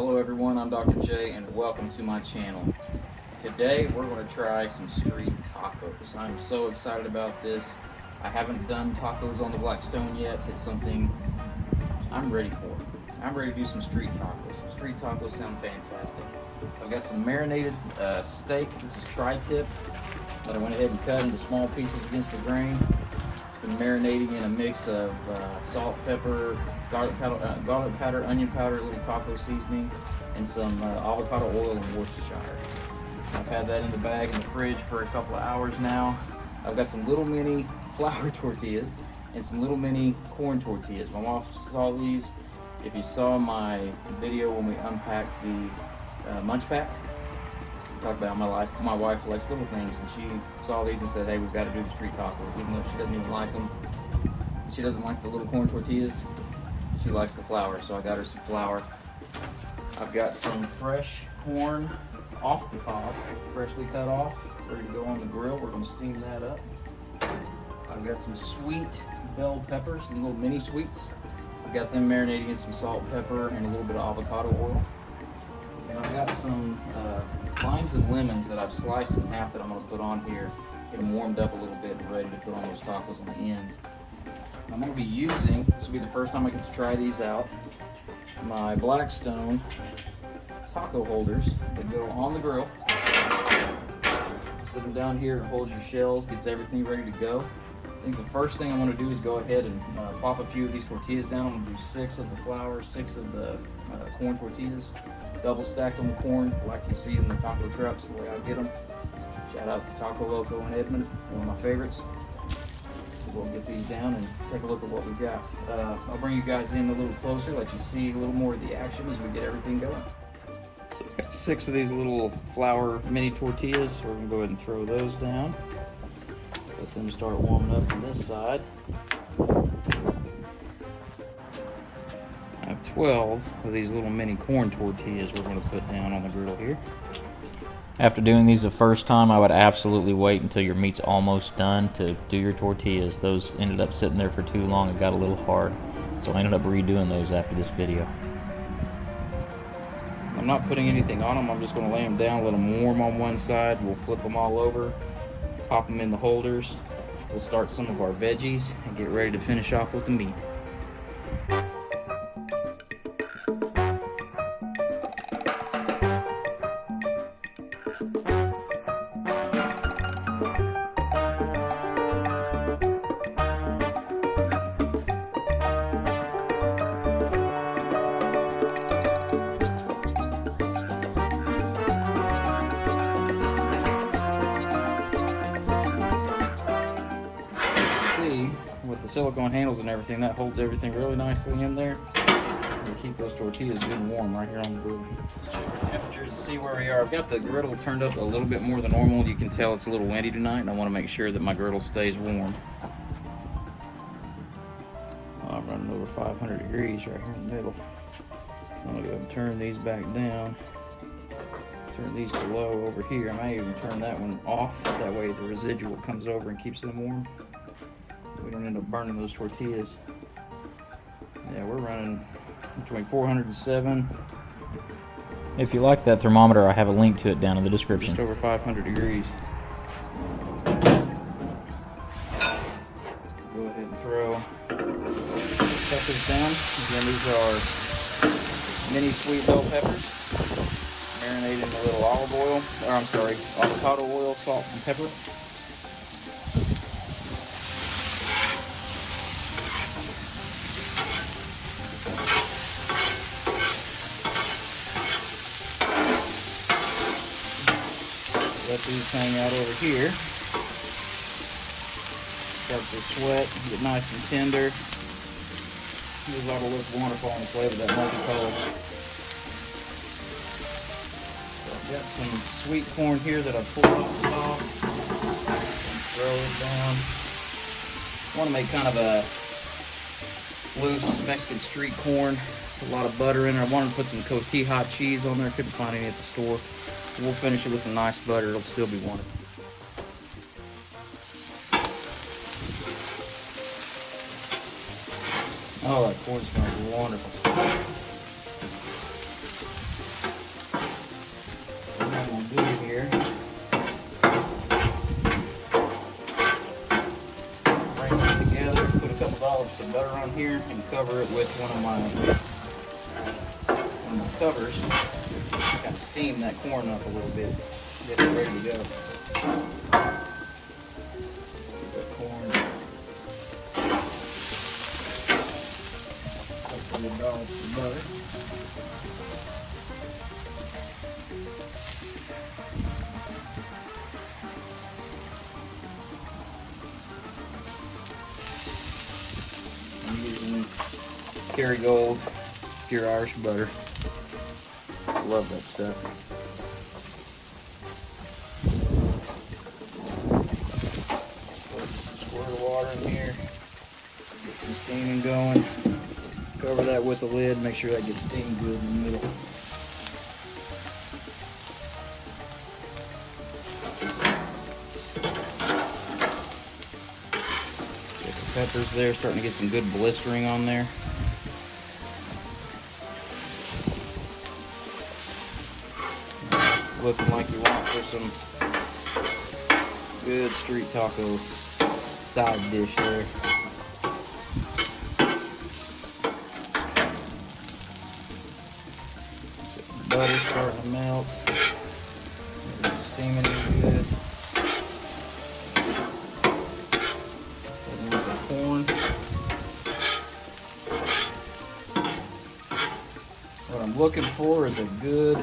Hello everyone, I'm Dr. J and welcome to my channel. Today we're going to try some street tacos. I'm so excited about this. I haven't done tacos on the Blackstone yet. It's something I'm ready for. I'm ready to do some street tacos. Street tacos sound fantastic. I've got some marinated steak. This is tri-tip that I went ahead and cut into small pieces against the grain. It's been marinating in a mix of salt, pepper, garlic powder, onion powder, a little taco seasoning, and some avocado oil and Worcestershire. I've had that in the bag in the fridge for a couple of hours now. I've got some little mini flour tortillas and some little mini corn tortillas. My wife saw these. If you saw my video when we unpacked the munch pack, talked about my wife likes little things, and she saw these and said, hey, we've got to do the street tacos, even though she doesn't even like them. She doesn't like the little corn tortillas. She likes the flour, so I got her some flour. I've got some fresh corn off the cob, freshly cut off, ready to go on the grill. We're going to steam that up. I've got some sweet bell peppers, the little mini sweets. I've got them marinating in some salt, pepper, and a little bit of avocado oil. And I've got some limes and lemons that I've sliced in half that I'm going to put on here. Get them warmed up a little bit and ready to put on those tacos on the end. I'm going to be using, this will be the first time I get to try these out, my Blackstone taco holders that go on the grill. Sit them down here, it holds your shells, gets everything ready to go. I think the first thing I want to do is go ahead and pop a few of these tortillas down. I'm going to do 6 of the flour, 6 of the corn tortillas. Double stacked on the corn like you see in the taco trucks, the way I get them. Shout out to Taco Loco in Edmond, one of my favorites. We'll get these down and take a look at what we've got. I'll bring you guys in a little closer, let you see a little more of the action as we get everything going. So I've got 6 of these little flour mini tortillas. We're going to go ahead and throw those down. Let them start warming up on this side. I have 12 of these little mini corn tortillas we're going to put down on the griddle here. After doing these the first time, I would absolutely wait until your meat's almost done to do your tortillas. Those ended up sitting there for too long. It got a little hard. So I ended up redoing those after this video. I'm not putting anything on them. I'm just going to lay them down, let them warm on one side. We'll flip them all over, pop them in the holders. We'll start some of our veggies and get ready to finish off with the meat. With the silicone handles and everything, that holds everything really nicely in there. We'll keep those tortillas good and warm right here on the grill. Let's check the temperatures and see where we are. I've got the griddle turned up a little bit more than normal. You can tell it's a little windy tonight, and I want to make sure that my griddle stays warm. I'm running over 500 degrees right here in the middle. I'm going to go ahead and turn these back down. Turn these to low over here. I may even turn that one off. That way the residual comes over and keeps them warm. We don't end up burning those tortillas. Yeah, we're running between 407. If you like that thermometer, I have a link to it down in the description. Just over 500 degrees. Go ahead and throw peppers down. Again, these are mini sweet bell peppers. Marinated in a little olive oil, or I'm sorry, avocado oil, salt, and pepper. Let these hang out over here. Start to sweat, get nice and tender. These ought to look wonderful on the plate with that multicolor. So I've got some sweet corn here that I've pulled off the top. Throw it down. I want to make kind of a loose Mexican street corn. A lot of butter in there. I wanted to put some cotija cheese on there. Couldn't find any at the store. We'll finish it with some nice butter. It'll still be wonderful. Oh, that corn smells wonderful. some butter on here and cover it with one of my covers. Kind of steam that corn up a little bit. Get it ready to go. Let's get that corn. Hopefully it dollars some butter. I'm using Kerrygold pure Irish butter. Love that stuff. Squirt of water in here. Get some steaming going. Cover that with a lid. Make sure that gets steamed good in the middle. Get the peppers there. Starting to get some good blistering on there. Looking like you want for some good street taco side dish there. Butter starting to melt. It's steaming good. Putting in the corn. What I'm looking for is a good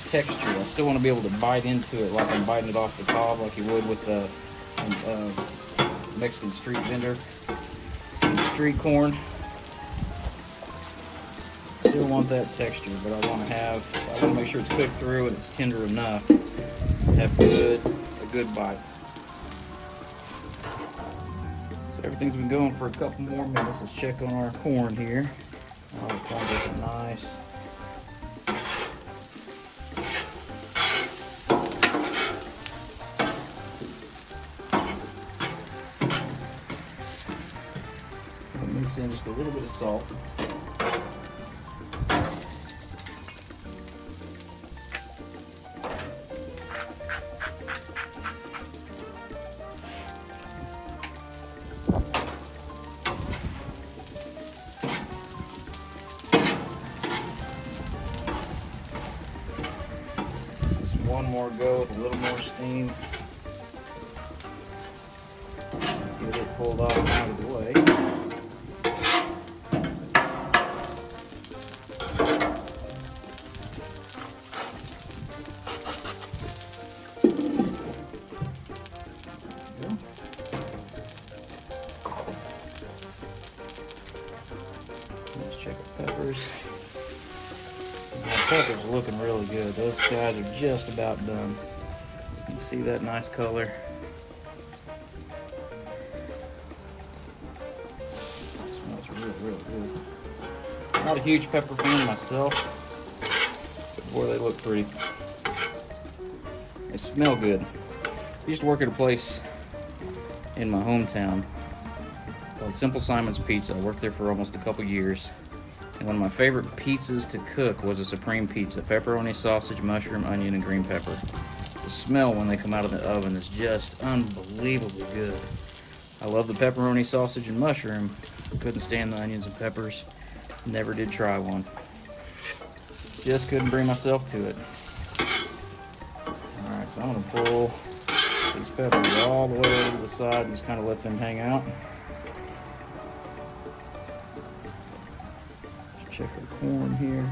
texture. I still want to be able to bite into it like I'm biting it off the cob, like you would with the Mexican street vendor. Street corn. Still want that texture, but I want to make sure it's cooked through and it's tender enough to have a good bite. So everything's been going for a couple more minutes. Let's check on our corn here. Oh, the corn's looking nice. Mix in just a little bit of salt. Just one more go with a little more steam. Get it pulled off and out of the way. Let's check the peppers. My peppers are looking really good. Those guys are just about done. You can see that nice color. It smells real good. Not a huge pepper fan myself, but boy, they look pretty. They smell good. I used to work at a place in my hometown called Simple Simon's Pizza. I worked there for almost a couple years. And one of my favorite pizzas to cook was a supreme pizza. Pepperoni, sausage, mushroom, onion, and green pepper. The smell when they come out of the oven is just unbelievably good. I love the pepperoni, sausage, and mushroom. Couldn't stand the onions and peppers. Never did try one. Just couldn't bring myself to it. Alright, so I'm going to pull these peppers all the way over to the side and just kind of let them hang out. Let's check our corn here.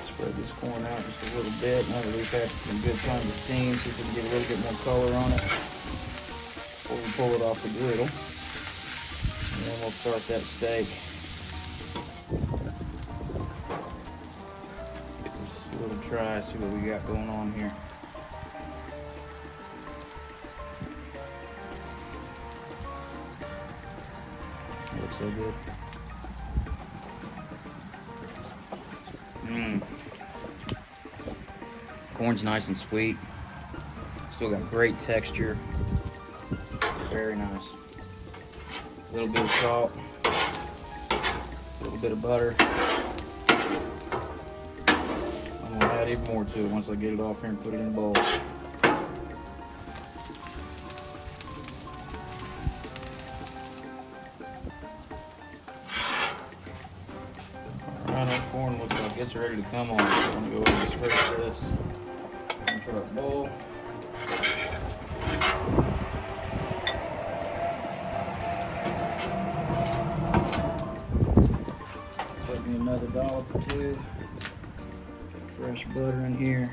Spread this corn out just a little bit. Now that we've had some good time to steam, see if we can get a little bit more color on it before we pull it off the griddle. And then we'll start that steak. Get this a little dry, see what we got going on here. That looks so good. Corn's nice and sweet. Still got great texture. Very nice. A little bit of salt. A little bit of butter. I'm gonna add even more to it once I get it off here and put it in a bowl. Alright, our corn looks like it's ready to come on. So I'm going to go ahead and spread this into our bowl. Put me another dollop or two. Fresh butter in here.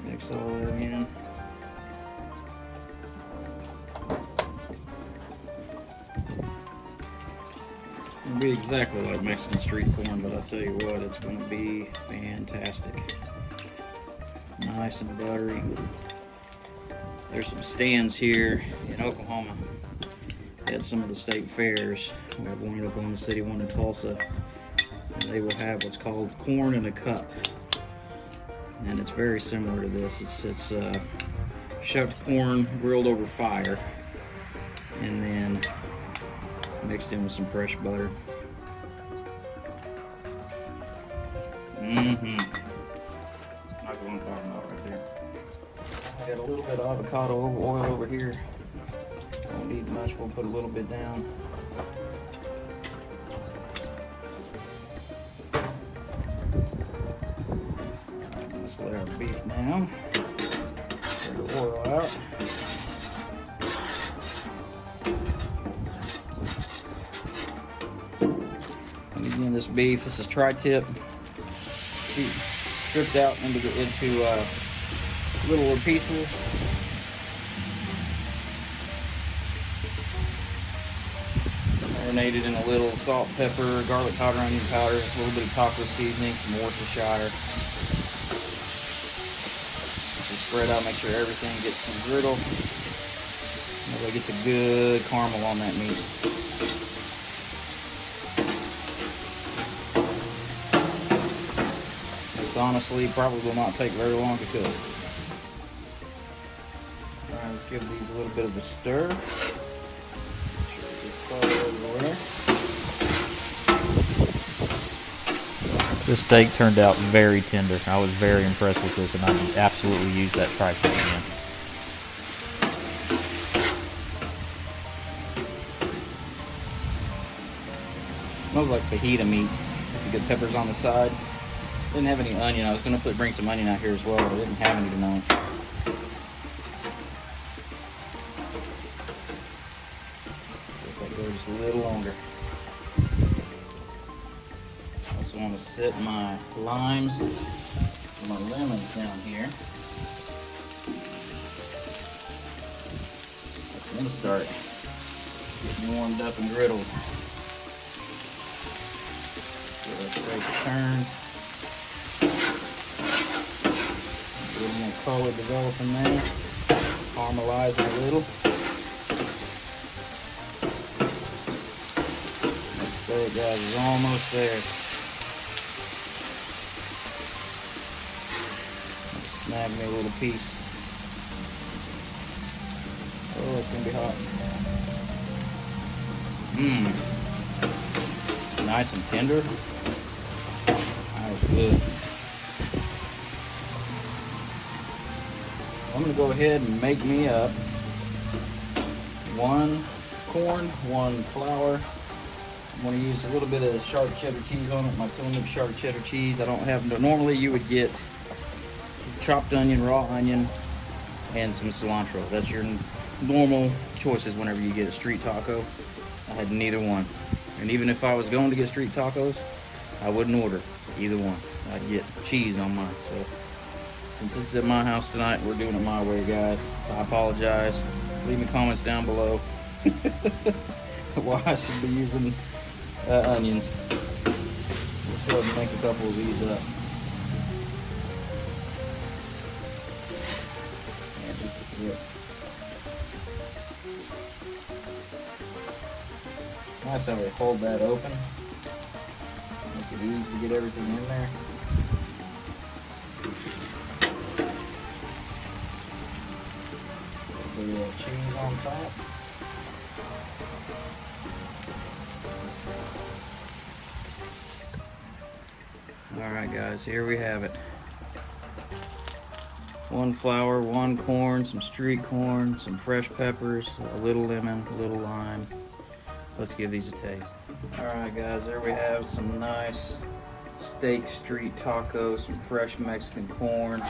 Mix all that in. It'll be exactly like Mexican street corn, but I'll tell you what, it's going to be fantastic. Nice and buttery. There's some stands here in Oklahoma at some of the state fairs. We have one in Oklahoma City, one in Tulsa. And they will have what's called corn in a cup. And it's very similar to this. It's shucked corn grilled over fire and then mixed in with some fresh butter. That's what I'm talking about right there. I got a little bit of avocado oil over here. Don't need much, we'll put a little bit down. Let's let our beef down. Get the oil out. And again, this beef, this is tri-tip. Stripped out into littler pieces. Marinated in a little salt, pepper, garlic powder, onion powder, a little bit of taco seasoning, some Worcestershire. Just spread out, make sure everything gets some griddle. That way it gets a good caramel on that meat. This honestly probably will not take very long to cook. Alright, let's give these a little bit of a stir. This steak turned out very tender. I was very impressed with this, and I would absolutely use that tri-tip again. Smells like fajita meat. You get peppers on the side. Didn't have any onion. I was going to bring some onion out here as well, but I didn't have any tonight. Let that go just a little longer. I want to set my limes and my lemons down here. I'm going to start getting warmed up and griddled. Give it a straight turn. A little more color developing there. Caramelizing a little. That steak, guys, is almost there. Snag me a little piece. Oh, it's gonna be hot. Nice and tender. That was good. I'm gonna go ahead and make me up one corn, one flour. I'm gonna use a little bit of sharp cheddar cheese on it. My Tillamook sharp cheddar cheese. I don't have. Normally, you would get chopped onion, raw onion, and some cilantro. That's your normal choices whenever you get a street taco. I had neither one. And even if I was going to get street tacos, I wouldn't order either one. I'd get cheese on mine. So since it's at my house tonight, we're doing it my way, guys. I apologize. Leave me comments down below why I should be using onions. Let's go ahead and make a couple of these up. Nice how we hold that open. Make it easy to get everything in there. Put a little cheese on top. Alright guys, here we have it. 1 flour, 1 corn, some street corn, some fresh peppers, a little lemon, a little lime. Let's give these a taste. Alright guys, there we have some nice steak street tacos, some fresh Mexican corn.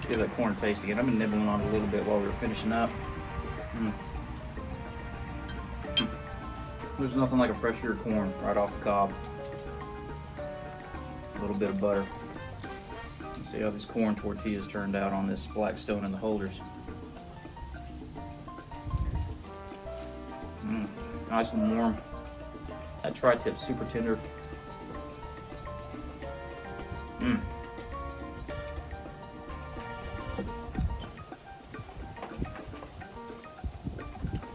Give that corn taste again. I've been nibbling on it a little bit while we were finishing up. There's nothing like a fresh ear corn right off the cob. A little bit of butter. Let's see how these corn tortillas turned out on this Blackstone in the holders. Nice and warm. That tri-tip's super tender.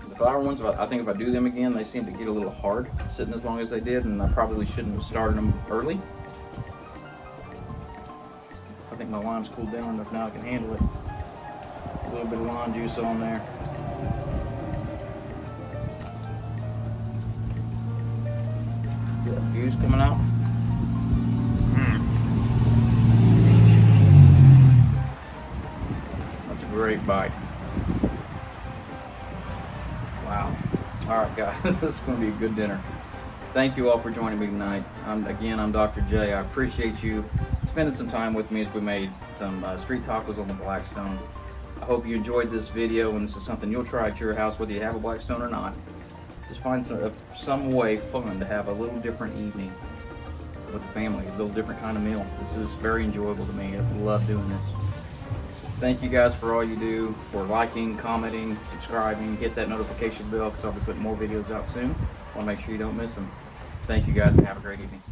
The flour ones, I think if I do them again, they seem to get a little hard sitting as long as they did, and I probably shouldn't have started them early. I think my lime's cooled down enough now I can handle it. A little bit of lime juice on there. See that juice coming out? That's a great bite. Wow. Alright guys, this is going to be a good dinner. Thank you all for joining me tonight. I'm Dr. J. I appreciate you spending some time with me as we made some street tacos on the Blackstone. I hope you enjoyed this video, and this is something you'll try at your house whether you have a Blackstone or not. Just find some way fun to have a little different evening with the family, a little different kind of meal. This is very enjoyable to me. I love doing this. Thank you guys for all you do, for liking, commenting, subscribing, hit that notification bell because I'll be putting more videos out soon. I want to make sure you don't miss them. Thank you guys and have a great evening.